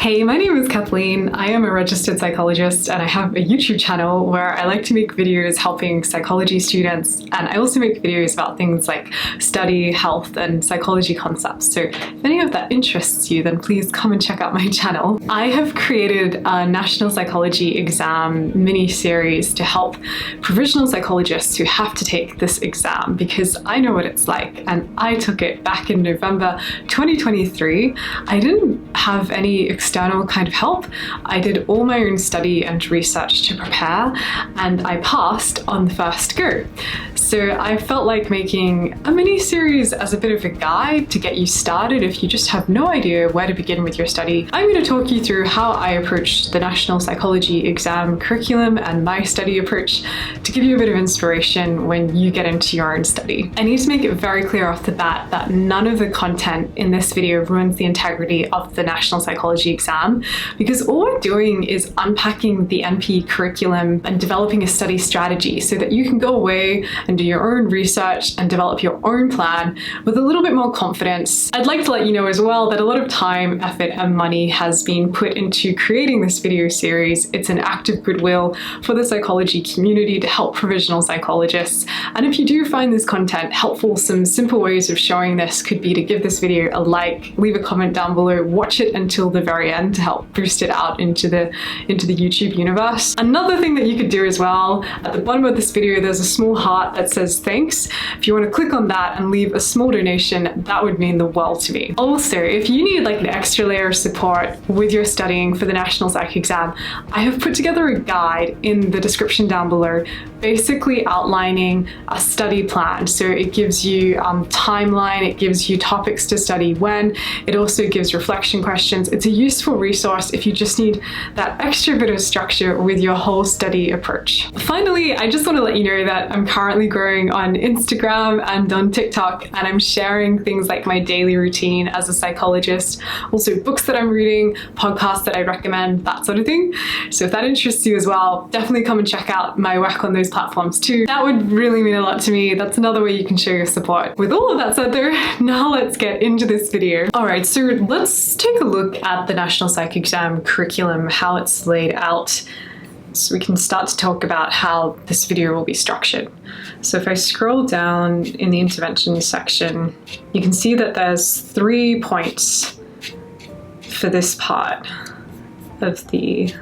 Hey, my name is Kathleen. I am a registered psychologist and I have a YouTube channel where I like to make videos helping psychology students, and I also make videos about things like study, health, and psychology concepts. So if any of that interests you, then please come and check out my channel. I have created a National Psychology exam mini-series to help provisional psychologists who have to take this exam, because I know what it's like, and I took it back in November 2023. I didn't have any external kind of help. I did all my own study and research to prepare, and I passed on the first go. So I felt like making a mini-series as a bit of a guide to get you started if you just have no idea where to begin with your study. I'm going to talk you through how I approached the National Psychology exam curriculum and my study approach to give you a bit of inspiration when you get into your own study. I need to make it very clear off the bat that none of the content in this video ruins the integrity of the National Psychology exam, because all we're doing is unpacking the NP curriculum and developing a study strategy so that you can go away and do your own research and develop your own plan with a little bit more confidence. I'd like to let you know as well that a lot of time, effort, and money has been put into creating this video series. It's an act of goodwill for the psychology community to help provisional psychologists. And if you do find this content helpful, some simple ways of showing this could be to give this video a like, leave a comment down below, watch it until the very end to help boost it out into the YouTube universe. Another thing that you could do as well, at the bottom of this video there's a small heart that says thanks. If you want to click on that and leave a small donation, that would mean the world to me. Also, if you need like an extra layer of support with your studying for the National Psych exam, I have put together a guide in the description down below, basically outlining a study plan. So it gives you timeline, it gives you topics to study when, it also gives reflection questions. It's a useful resource if you just need that extra bit of structure with your whole study approach. Finally, I just want to let you know that I'm currently growing on Instagram and on TikTok, and I'm sharing things like my daily routine as a psychologist, also books that I'm reading, podcasts that I recommend, that sort of thing. So if that interests you as well, definitely come and check out my work on those platforms too. That would really mean a lot to me. That's another way you can show your support. With all of that said though, now let's get into this video. Alright, so let's take a look at the National Psych exam curriculum, how it's laid out, so we can start to talk about how this video will be structured. So if I scroll down in the intervention section, you can see that there's 3 points for this part of the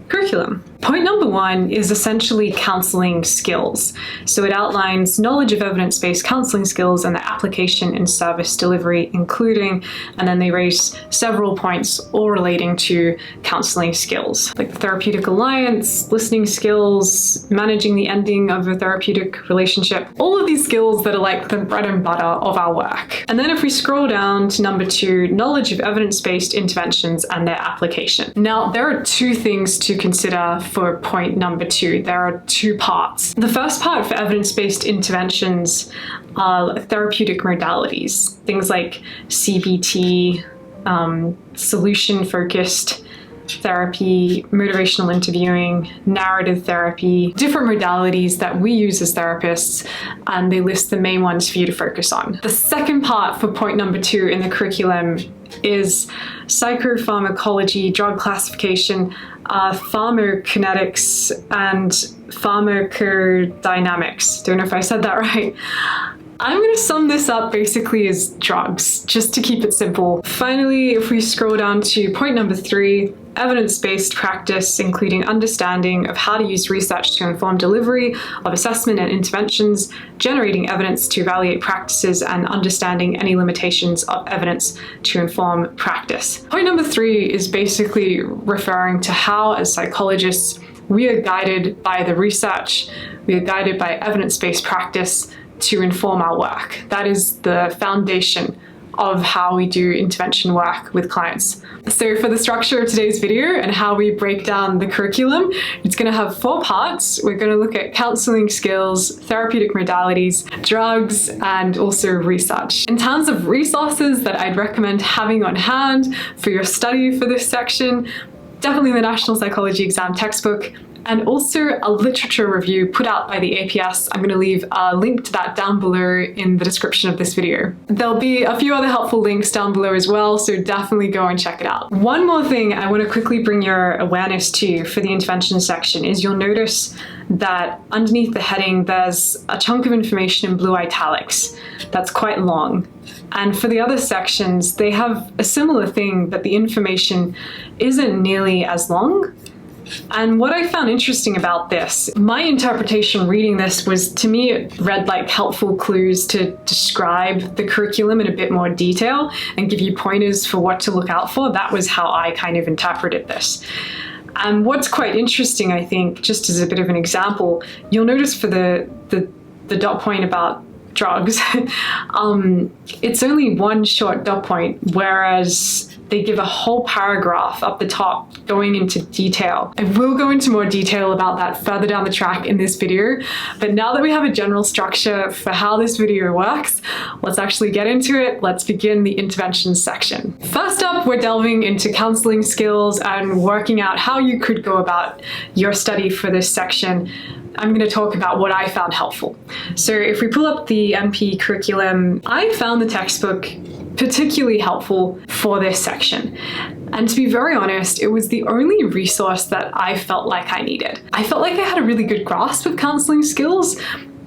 curriculum. Point number 1 is essentially counseling skills. So it outlines knowledge of evidence-based counseling skills and their application in service delivery, including, and then they raise several points all relating to counseling skills, like the therapeutic alliance, listening skills, managing the ending of a therapeutic relationship, all of these skills that are like the bread and butter of our work. And then if we scroll down to number 2, knowledge of evidence-based interventions and their application. Now, there are 2 things to consider for point number 2. There are 2 parts. The first part for evidence-based interventions are therapeutic modalities, things like CBT, solution-focused therapy, motivational interviewing, narrative therapy, different modalities that we use as therapists, and they list the main ones for you to focus on. The second part for point number 2 in the curriculum is psychopharmacology, drug classification, pharmacokinetics, and pharmacodynamics. Don't know if I said that right. I'm going to sum this up basically as drugs, just to keep it simple. Finally, if we scroll down to point number 3, evidence-based practice, including understanding of how to use research to inform delivery of assessment and interventions, generating evidence to evaluate practices, and understanding any limitations of evidence to inform practice. Point number 3 is basically referring to how, as psychologists, we are guided by the research, we are guided by evidence-based practice to inform our work. That is the foundation of how we do intervention work with clients. So for the structure of today's video and how we break down the curriculum, it's going to have 4 parts. We're going to look at counseling skills, therapeutic modalities, drugs, and also research. In terms of resources that I'd recommend having on hand for your study for this section, definitely the National Psychology exam textbook, and also a literature review put out by the APS. I'm going to leave a link to that down below in the description of this video. There'll be a few other helpful links down below as well, so definitely go and check it out. One more thing I want to quickly bring your awareness to for the intervention section is you'll notice that underneath the heading there's a chunk of information in blue italics that's quite long. And for the other sections, they have a similar thing, but the information isn't nearly as long. And what I found interesting about this, my interpretation reading this was, to me, it read like helpful clues to describe the curriculum in a bit more detail and give you pointers for what to look out for. That was how I kind of interpreted this. And what's quite interesting, I think, just as a bit of an example, you'll notice for the dot point about drugs, it's only one short dot point, whereas they give a whole paragraph up the top going into detail. I will go into more detail about that further down the track in this video, but now that we have a general structure for how this video works, let's actually get into it. Let's begin the intervention section. First up, we're delving into counseling skills and working out how you could go about your study for this section. I'm going to talk about what I found helpful. So if we pull up the MP curriculum, I found the textbook particularly helpful for this section. And to be very honest, it was the only resource that I felt like I needed. I felt like I had a really good grasp of counseling skills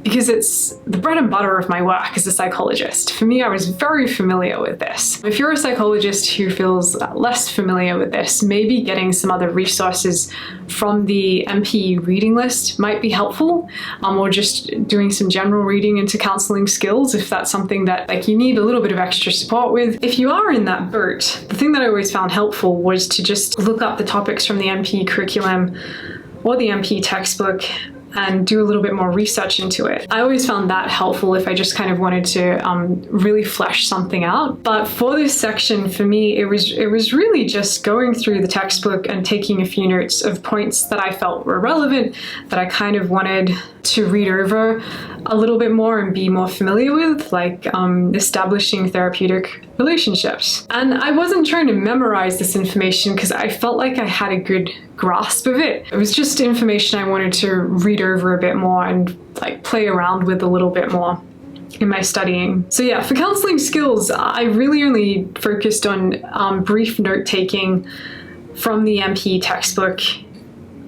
because it's the bread and butter of my work as a psychologist. For me, I was very familiar with this. If you're a psychologist who feels less familiar with this, maybe getting some other resources from the MP reading list might be helpful, or just doing some general reading into counseling skills if that's something that you need a little bit of extra support with. If you are in that boat, the thing that I always found helpful was to just look up the topics from the MP curriculum or the MP textbook and do a little bit more research into it. I always found that helpful if I just kind of wanted to really flesh something out. But for this section, for me, it was really just going through the textbook and taking a few notes of points that I felt were relevant, that I kind of wanted to read over a little bit more and be more familiar with, like establishing therapeutic relationships. And I wasn't trying to memorize this information because I felt like I had a good grasp of it. It was just information I wanted to read over a bit more and play around with a little bit more in my studying. So yeah, for counseling skills, I really only focused on brief note-taking from the MP textbook,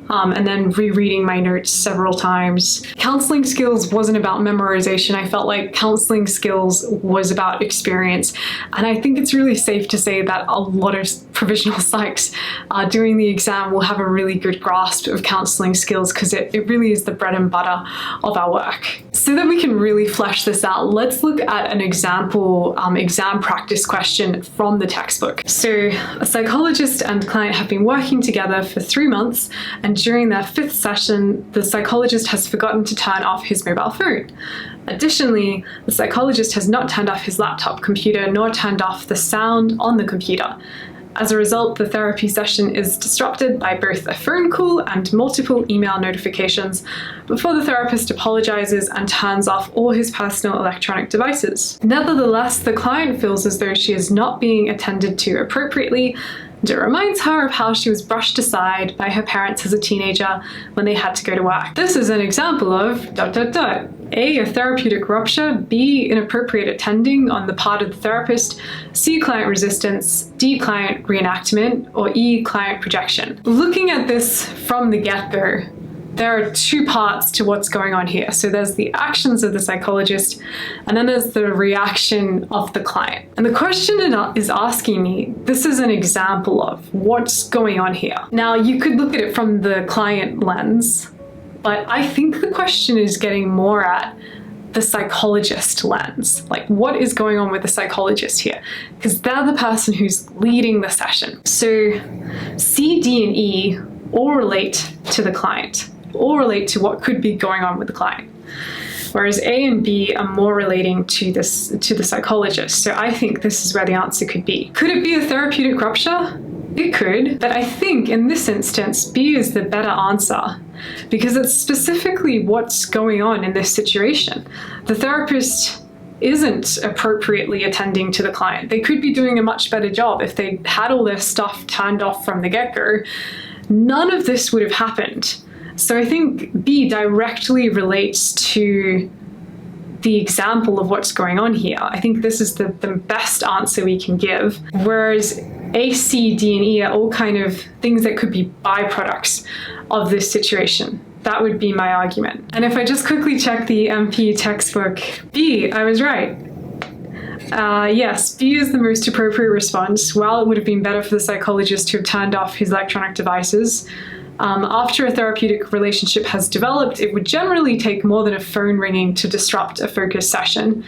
and then rereading my notes several times. Counseling skills wasn't about memorization. I felt like counseling skills was about experience. And I think it's really safe to say that a lot of provisional psychs doing the exam will have a really good grasp of counseling skills because it really is the bread and butter of our work. So that we can really flesh this out, let's look at an example exam practice question from the textbook. So a psychologist and client have been working together for 3 months, and during their 5th session, the psychologist has forgotten to turn off his mobile phone. Additionally, the psychologist has not turned off his laptop computer nor turned off the sound on the computer. As a result, the therapy session is disrupted by both a phone call and multiple email notifications before the therapist apologizes and turns off all his personal electronic devices. Nevertheless, the client feels as though she is not being attended to appropriately, and it reminds her of how she was brushed aside by her parents as a teenager when they had to go to work. This is an example of ... A, a therapeutic rupture, B, inappropriate attending on the part of the therapist, C, client resistance, D, client reenactment, or E, client projection. Looking at this from the get-go, there are 2 parts to what's going on here. So there's the actions of the psychologist, and then there's the reaction of the client. And the question is asking me, this is an example of what's going on here. Now, you could look at it from the client lens, but I think the question is getting more at the psychologist lens. Like, what is going on with the psychologist here? Because they're the person who's leading the session. So C, D, and E all relate to the client, all relate to what could be going on with the client. Whereas A and B are more relating to the psychologist. So I think this is where the answer could be. Could it be a therapeutic rupture? It could, but I think in this instance, B is the better answer because it's specifically what's going on in this situation. The therapist isn't appropriately attending to the client. They could be doing a much better job if they had all their stuff turned off from the get-go. None of this would have happened. So I think B directly relates to the example of what's going on here. I think this is the best answer we can give, whereas A, C, D, and E are all kind of things that could be byproducts of this situation. That would be my argument. And if I just quickly check the MP textbook, B, I was right. Yes, B is the most appropriate response. While it would have been better for the psychologist to have turned off his electronic devices, after a therapeutic relationship has developed, it would generally take more than a phone ringing to disrupt a focus session,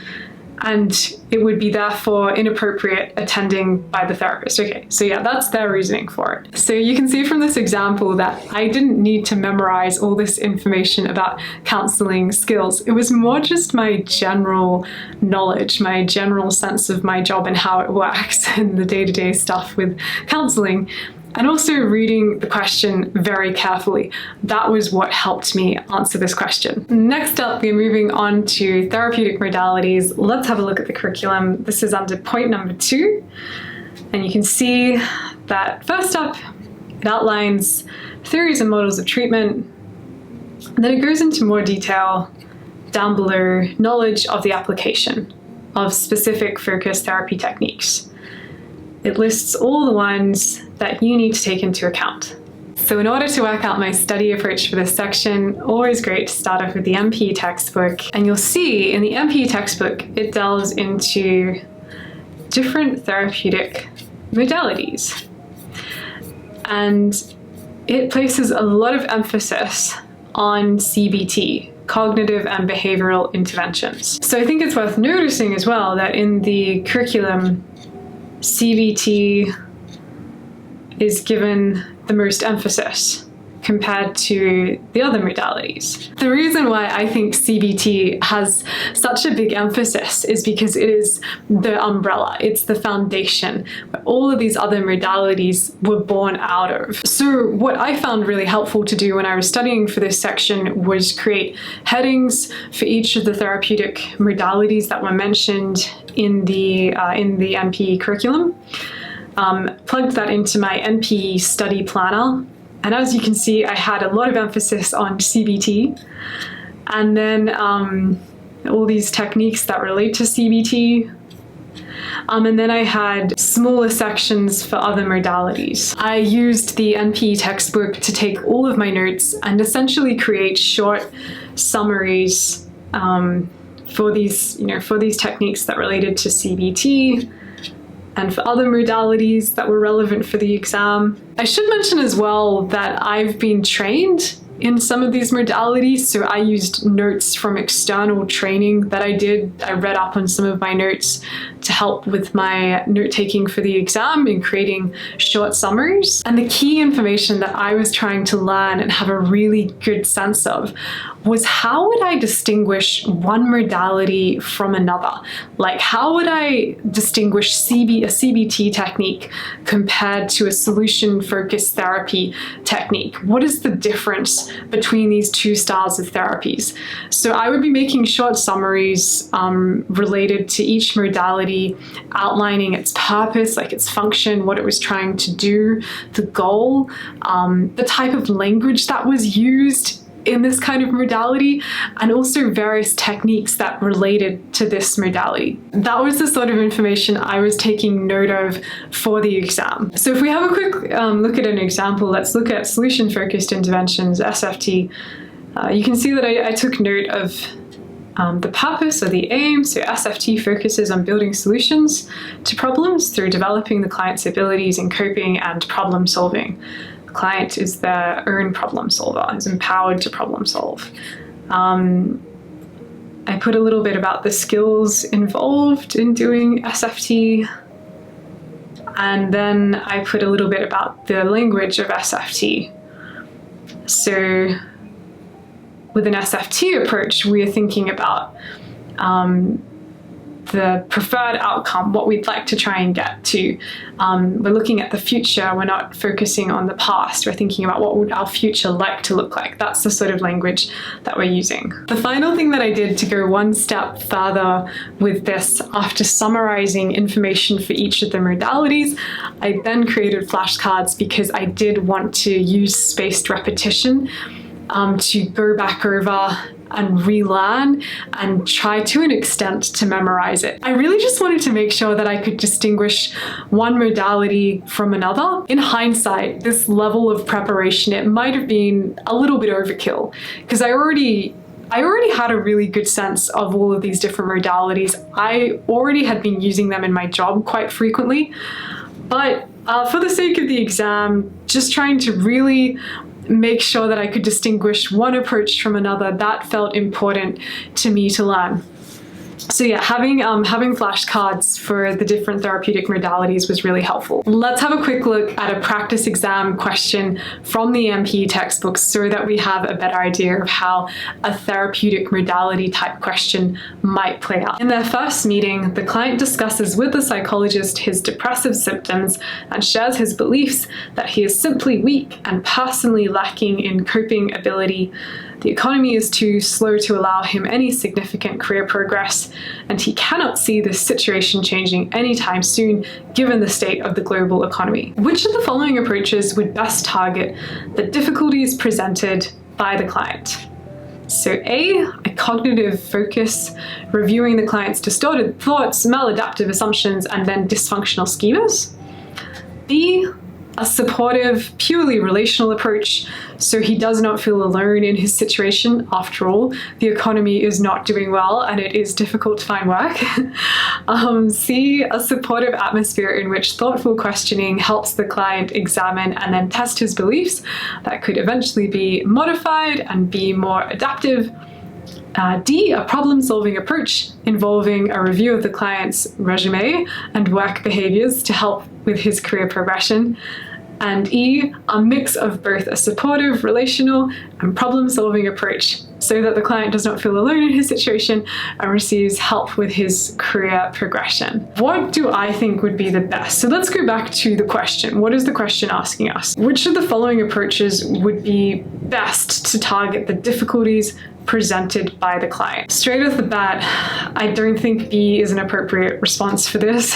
and it would be therefore inappropriate attending by the therapist. Okay, so yeah, that's their reasoning for it. So you can see from this example that I didn't need to memorize all this information about counseling skills. It was more just my general knowledge, my general sense of my job and how it works and the day-to-day stuff with counseling. And also reading the question very carefully. That was what helped me answer this question. Next up, we're moving on to therapeutic modalities. Let's have a look at the curriculum. This is under point number 2. And you can see that first up, it outlines theories and models of treatment. And then it goes into more detail down below, knowledge of the application of specific focused therapy techniques. It lists all the ones that you need to take into account. So in order to work out my study approach for this section, always great to start off with the MP textbook. And you'll see in the MP textbook, it delves into different therapeutic modalities. And it places a lot of emphasis on CBT, cognitive and behavioral interventions. So I think it's worth noticing as well that in the curriculum, CBT is given the most emphasis compared to the other modalities. The reason why I think CBT has such a big emphasis is because it is the umbrella, it's the foundation where all of these other modalities were born out of. So what I found really helpful to do when I was studying for this section was create headings for each of the therapeutic modalities that were mentioned in the NP curriculum. Plugged that into my NP study planner. And as you can see, I had a lot of emphasis on CBT, and then all these techniques that relate to CBT. And then I had smaller sections for other modalities. I used the NP textbook to take all of my notes and essentially create short summaries for these techniques that related to CBT, and for other modalities that were relevant for the exam. I should mention as well that I've been trained in some of these modalities, so I used notes from external training that I did. I read up on some of my notes to help with my note-taking for the exam and creating short summaries. And the key information that I was trying to learn and have a really good sense of was how would I distinguish one modality from another? Like, how would I distinguish a CBT technique compared to a solution-focused therapy technique? What is the difference between these two styles of therapies? So I would be making short summaries related to each modality, outlining its purpose, like its function, what it was trying to do, the goal, the type of language that was used in this kind of modality, and also various techniques that related to this modality. That was the sort of information I was taking note of for the exam. So if we have a quick look at an example, let's look at solution-focused interventions, SFT. You can see that I took note of the purpose or the aim. So SFT focuses on building solutions to problems through developing the client's abilities in coping and problem solving. Client is their own problem solver, is empowered to problem solve. I put a little bit about the skills involved in doing SFT, and then I put a little bit about the language of SFT. So with an SFT approach, we are thinking about the preferred outcome, what we'd like to try and get to. We're looking at the future, we're not focusing on the past, we're thinking about what would our future like to look like. That's the sort of language that we're using. The final thing that I did to go one step further with this, after summarizing information for each of the modalities, I then created flashcards because I did want to use spaced repetition to go back over and relearn and try to an extent to memorize it. I really just wanted to make sure that I could distinguish one modality from another. In hindsight, this level of preparation, it might have been a little bit overkill because I already had a really good sense of all of these different modalities. I already had been using them in my job quite frequently, but for the sake of the exam, just trying to really make sure that I could distinguish one approach from another, that felt important to me to learn. So yeah, having flashcards for the different therapeutic modalities was really helpful. Let's have a quick look at a practice exam question from the MP textbooks so that we have a better idea of how a therapeutic modality type question might play out. In their first meeting, the client discusses with the psychologist his depressive symptoms and shares his beliefs that he is simply weak and personally lacking in coping ability. The economy is too slow to allow him any significant career progress, and he cannot see this situation changing anytime soon given the state of the global economy. Which of the following approaches would best target the difficulties presented by the client? So A cognitive focus, reviewing the client's distorted thoughts, maladaptive assumptions, and then dysfunctional schemas. B, a supportive, purely relational approach, so he does not feel alone in his situation. After all, the economy is not doing well and it is difficult to find work. C, a supportive atmosphere in which thoughtful questioning helps the client examine and then test his beliefs that could eventually be modified and be more adaptive. D, a problem-solving approach involving a review of the client's resume and work behaviors to help with his career progression. And E, a mix of both a supportive, relational, and problem-solving approach so that the client does not feel alone in his situation and receives help with his career progression. What do I think would be the best? So let's go back to the question. What is the question asking us? Which of the following approaches would be best to target the difficulties presented by the client? Straight off the bat, I don't think B is an appropriate response for this.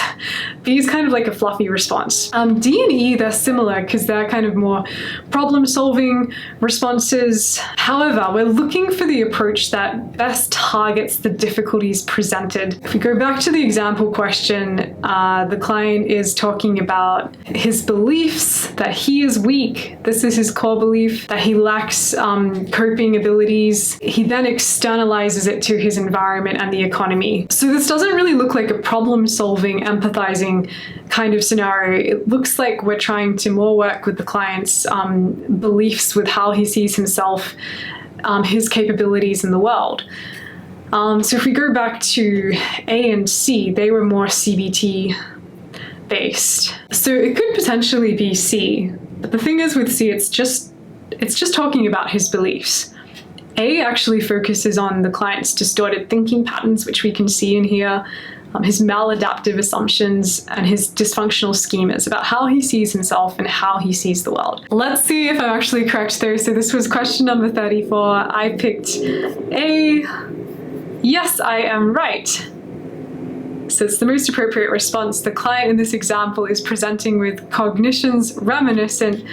B is kind of like a fluffy response. D and E, they're similar because they're kind of more problem-solving responses. However, we're looking for the approach that best targets the difficulties presented. If we go back to the example question, the client is talking about his beliefs that he is weak. This is his core belief, that he lacks coping abilities. He then externalizes it to his environment and the economy. So this doesn't really look like a problem-solving, empathizing kind of scenario. It looks like we're trying to more work with the client's beliefs with how he sees himself, his capabilities in the world. So if we go back to A and C, they were more CBT based. So it could potentially be C, but the thing is with C, it's just talking about his beliefs. A actually focuses on the client's distorted thinking patterns, which we can see in here, his maladaptive assumptions and his dysfunctional schemas about how he sees himself and how he sees the world. Let's see if I'm actually correct though. So this was question number 34. I picked A. Yes, I am right. So it's the most appropriate response. The client in this example is presenting with cognitions reminiscent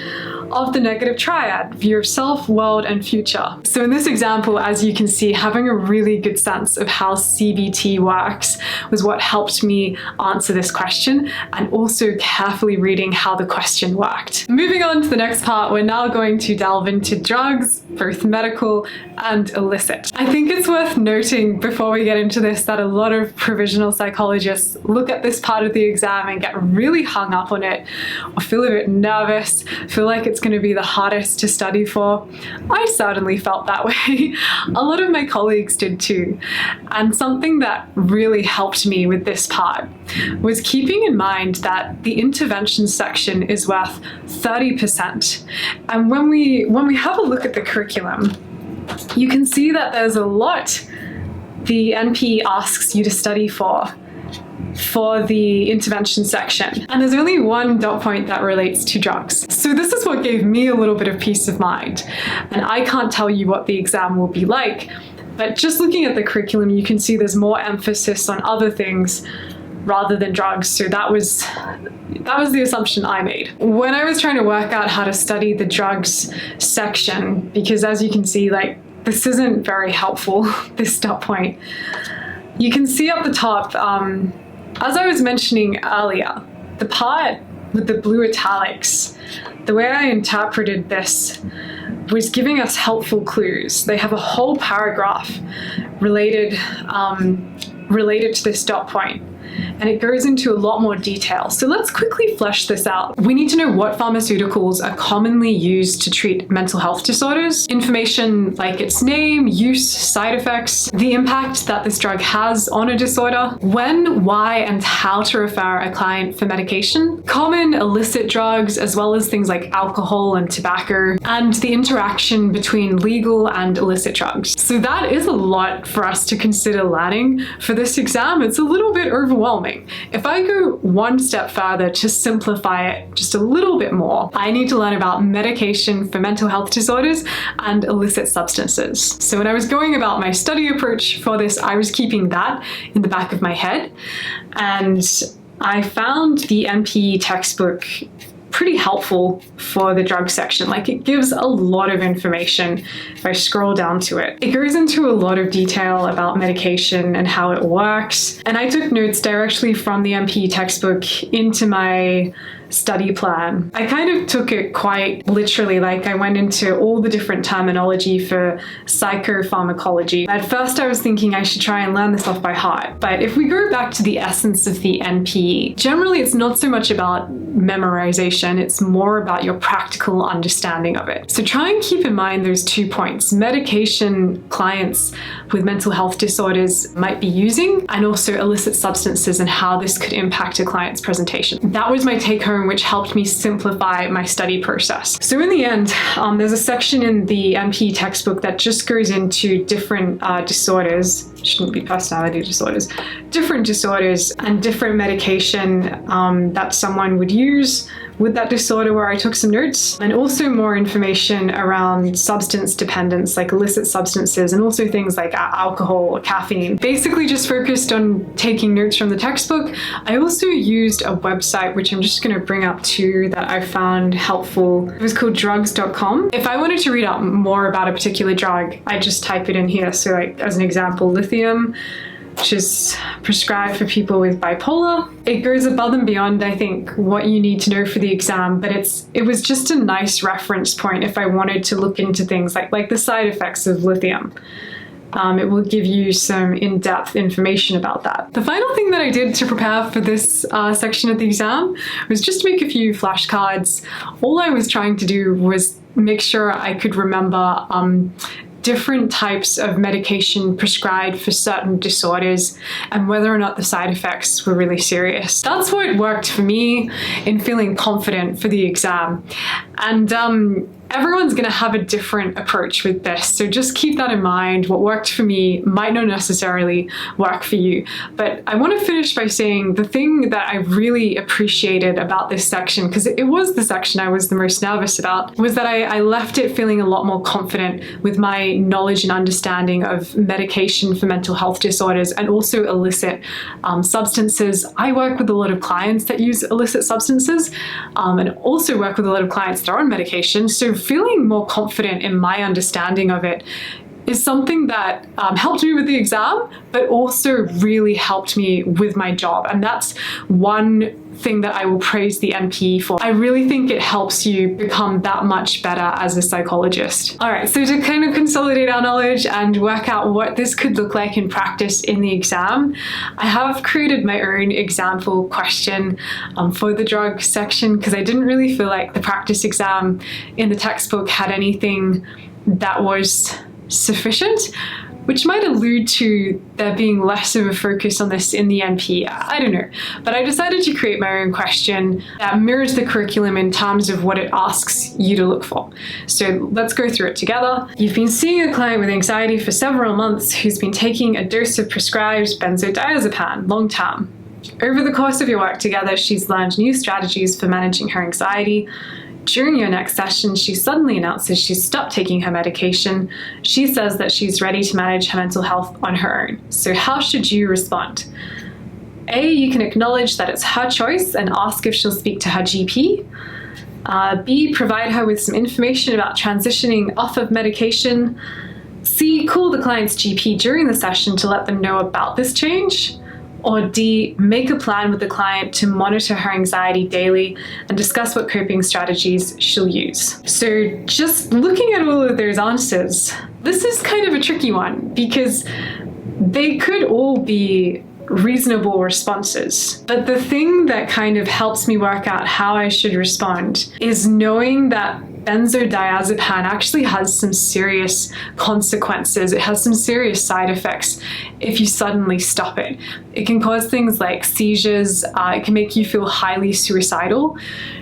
of the negative triad, view of self, world, and future. So in this example, as you can see, having a really good sense of how CBT works was what helped me answer this question, and also carefully reading how the question worked. Moving on to the next part, we're now going to delve into drugs, both medical and illicit. I think it's worth noting before we get into this that a lot of provisional psychologists look at this part of the exam and get really hung up on it, or feel a bit nervous, feel like it's going to be the hardest to study for. I certainly felt that way. A lot of my colleagues did too. And something that really helped me with this part was keeping in mind that the intervention section is worth 30%. And when we have a look at the curriculum, you can see that there's a lot the NP asks you to study for the intervention section. And there's only one dot point that relates to drugs. So this is what gave me a little bit of peace of mind. And I can't tell you what the exam will be like, but just looking at the curriculum, you can see there's more emphasis on other things rather than drugs. So that was That was the assumption I made. When I was trying to work out how to study the drugs section, because as you can see, like, this isn't very helpful, this stop point. You can see up the top, as I was mentioning earlier, the part with the blue italics, the way I interpreted this was giving us helpful clues. They have a whole paragraph related to this dot point, and it goes into a lot more detail. So let's quickly flesh this out. We need to know what pharmaceuticals are commonly used to treat mental health disorders, information like its name, use, side effects, the impact that this drug has on a disorder, when, why, and how to refer a client for medication, common illicit drugs, as well as things like alcohol and tobacco, and the interaction between legal and illicit drugs. So that is a lot for us to consider learning for this exam. It's a little bit overwhelming. If I go one step further to simplify it just a little bit more, I need to learn about medication for mental health disorders and illicit substances. So when I was going about my study approach for this, I was keeping that in the back of my head. And I found the NPE textbook pretty helpful for the drug section. Like, it gives a lot of information if I scroll down to it. It goes into a lot of detail about medication and how it works. And I took notes directly from the NPE textbook into my study plan. I kind of took it quite literally, like I went into all the different terminology for psychopharmacology. At first I was thinking I should try and learn this off by heart, but if we go back to the essence of the NPE, generally it's not so much about memorization, it's more about your practical understanding of it. So try and keep in mind those 2 points: medication clients with mental health disorders might be using, and also illicit substances and how this could impact a client's presentation. That was my take home, which helped me simplify my study process. So in the end, there's a section in the NPE textbook that just goes into different disorders, shouldn't be personality disorders, different disorders and different medication that someone would use with that disorder, where I took some notes, and also more information around substance dependence, like illicit substances, and also things like alcohol or caffeine. Basically just focused on taking notes from the textbook. I also used a website, which I'm just going to bring up too, that I found helpful. It was called drugs.com. If I wanted to read out more about a particular drug, I just type it in here. So like, as an example, lithium, which is prescribed for people with bipolar. It goes above and beyond, I think, what you need to know for the exam, but it was just a nice reference point if I wanted to look into things like the side effects of lithium. It will give you some in-depth information about that. The final thing that I did to prepare for this section of the exam was just to make a few flashcards. All I was trying to do was make sure I could remember different types of medication prescribed for certain disorders and whether or not the side effects were really serious. That's what worked for me in feeling confident for the exam. And everyone's going to have a different approach with this, so just keep that in mind. What worked for me might not necessarily work for you. But I want to finish by saying the thing that I really appreciated about this section, because it was the section I was the most nervous about, was that I left it feeling a lot more confident with my knowledge and understanding of medication for mental health disorders and also illicit substances. I work with a lot of clients that use illicit substances and also work with a lot of clients that are on medication. So feeling more confident in my understanding of it is something that helped me with the exam, but also really helped me with my job. And that's one thing that I will praise the NPE for. I really think it helps you become that much better as a psychologist. All right, so to kind of consolidate our knowledge and work out what this could look like in practice in the exam, I have created my own example question for the drug section, because I didn't really feel like the practice exam in the textbook had anything that was sufficient, which might allude to there being less of a focus on this in the NP. I don't know. But I decided to create my own question that mirrors the curriculum in terms of what it asks you to look for. So let's go through it together. You've been seeing a client with anxiety for several months who's been taking a dose of prescribed benzodiazepam long term. Over the course of your work together, she's learned new strategies for managing her anxiety. During your next session, she suddenly announces she's stopped taking her medication. She says that she's ready to manage her mental health on her own. So how should you respond? A, you can acknowledge that it's her choice and ask if she'll speak to her GP. B, provide her with some information about transitioning off of medication. C, call the client's GP during the session to let them know about this change. Or D, make a plan with the client to monitor her anxiety daily and discuss what coping strategies she'll use. So just looking at all of those answers, this is kind of a tricky one because they could all be reasonable responses. But the thing that kind of helps me work out how I should respond is knowing that benzodiazepam actually has some serious consequences. It has some serious side effects if you suddenly stop it. It can cause things like seizures. It can make you feel highly suicidal.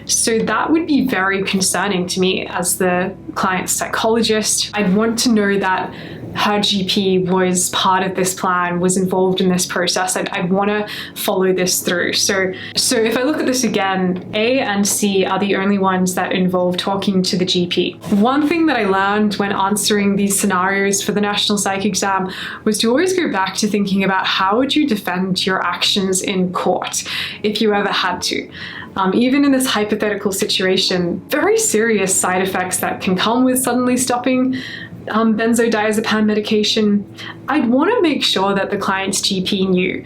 So that would be very concerning to me as the client's psychologist. I'd want to know that her GP was part of this plan, was involved in this process. I'd want to follow this through. So if I look at this again, A and C are the only ones that involve talking to the GP. One thing that I learned when answering these scenarios for the National Psych exam was to always go back to thinking about how would you defend your actions in court if you ever had to. Even in this hypothetical situation, very serious side effects that can come with suddenly stopping benzodiazepam medication, I'd want to make sure that the client's GP knew.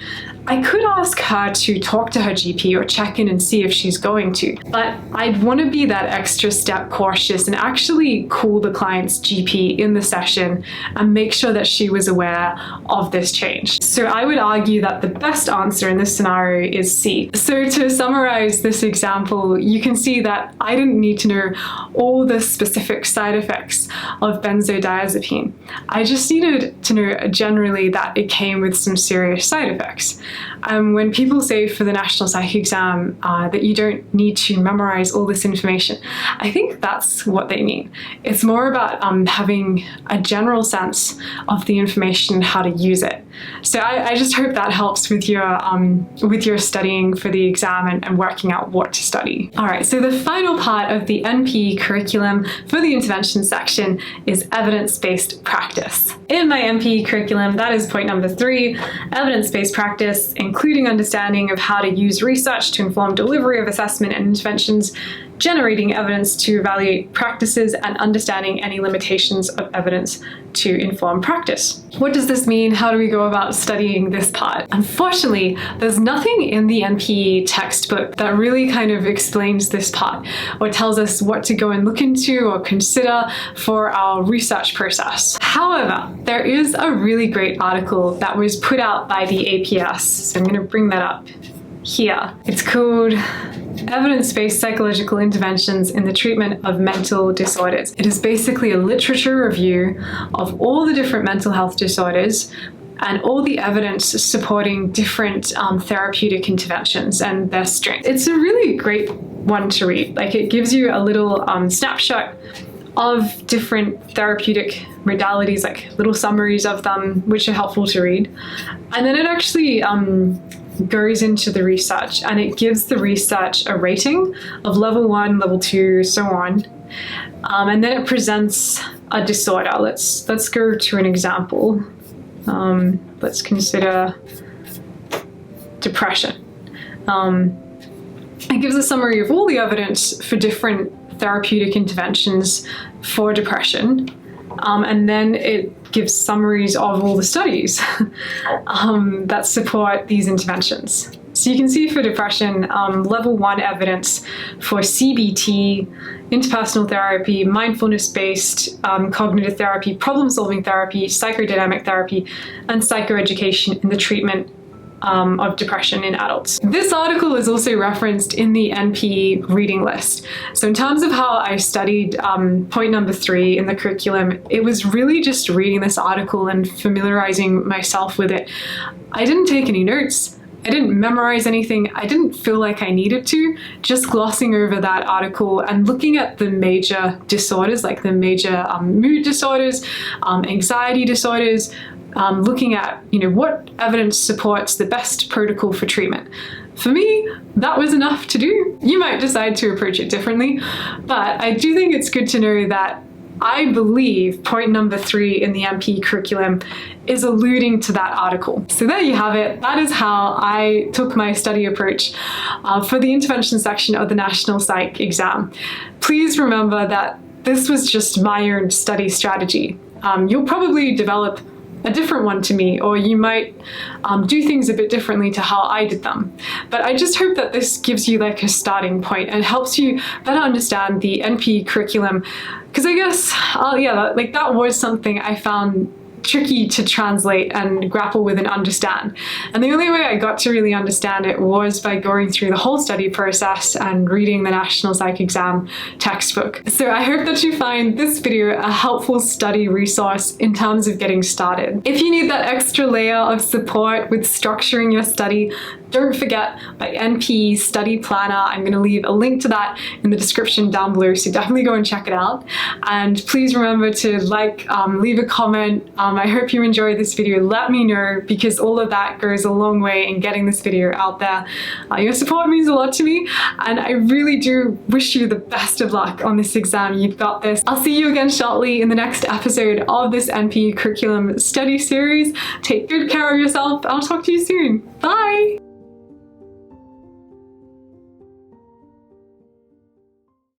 I could ask her to talk to her GP or check in and see if she's going to, but I'd want to be that extra step cautious and actually call the client's GP in the session and make sure that she was aware of this change. So I would argue that the best answer in this scenario is C. So to summarize this example, you can see that I didn't need to know all the specific side effects of benzodiazepine. I just needed to know generally that it came with some serious side effects. When people say for the National Psych exam that you don't need to memorize all this information, I think that's what they mean. It's more about having a general sense of the information and how to use it. So I just hope that helps with your studying for the exam and working out what to study. All right, so the final part of the NP curriculum for the intervention section is evidence-based practice. In my NP curriculum, that is point number 3, evidence-based practice, including understanding of how to use research to inform delivery of assessment and interventions, generating evidence to evaluate practices, and understanding any limitations of evidence to inform practice. What does this mean? How do we go about studying this part? Unfortunately, there's nothing in the NP textbook that really kind of explains this part or tells us what to go and look into or consider for our research process. However, there is a really great article that was put out by the APS, so I'm going to bring that up here. It's called Evidence-Based Psychological Interventions in the Treatment of Mental Disorders. It is basically a literature review of all the different mental health disorders and all the evidence supporting different therapeutic interventions and their strength. It's a really great one to read. Like, it gives you a little snapshot of different therapeutic modalities, like little summaries of them, which are helpful to read. And then it actually goes into the research, and it gives the research a rating of level 1, level 2, so on. And then it presents a disorder. Let's go to an example. Let's consider depression. It gives a summary of all the evidence for different therapeutic interventions for depression. And then it gives summaries of all the studies that support these interventions. So you can see for depression, level 1 evidence for CBT, interpersonal therapy, mindfulness-based cognitive therapy, problem-solving therapy, psychodynamic therapy, and psychoeducation in the treatment of depression in adults. This article is also referenced in the NP reading list. So in terms of how I studied point number 3 in the curriculum, it was really just reading this article and familiarizing myself with it. I didn't take any notes. I didn't memorize anything. I didn't feel like I needed to. Just glossing over that article and looking at the major disorders, like the major mood disorders, anxiety disorders, looking at, what evidence supports the best protocol for treatment. For me, that was enough to do. You might decide to approach it differently, but I do think it's good to know that I believe point number 3 in the NP curriculum is alluding to that article. So there you have it. That is how I took my study approach for the intervention section of the National Psych exam. Please remember that this was just my own study strategy. You'll probably develop a different one to me, or you might do things a bit differently to how I did them. But I just hope that this gives you like a starting point and helps you better understand the NP curriculum. Because I guess, that was something I found tricky to translate and grapple with and understand. And the only way I got to really understand it was by going through the whole study process and reading the National Psych exam textbook. So I hope that you find this video a helpful study resource in terms of getting started. If you need that extra layer of support with structuring your study, don't forget my NP study planner. I'm going to leave a link to that in the description down below, so definitely go and check it out. And please remember to leave a comment. I hope you enjoyed this video. Let me know, because all of that goes a long way in getting this video out there. Your support means a lot to me, and I really do wish you the best of luck on this exam. You've got this. I'll see you again shortly in the next episode of this NP curriculum study series. Take good care of yourself. I'll talk to you soon. Bye!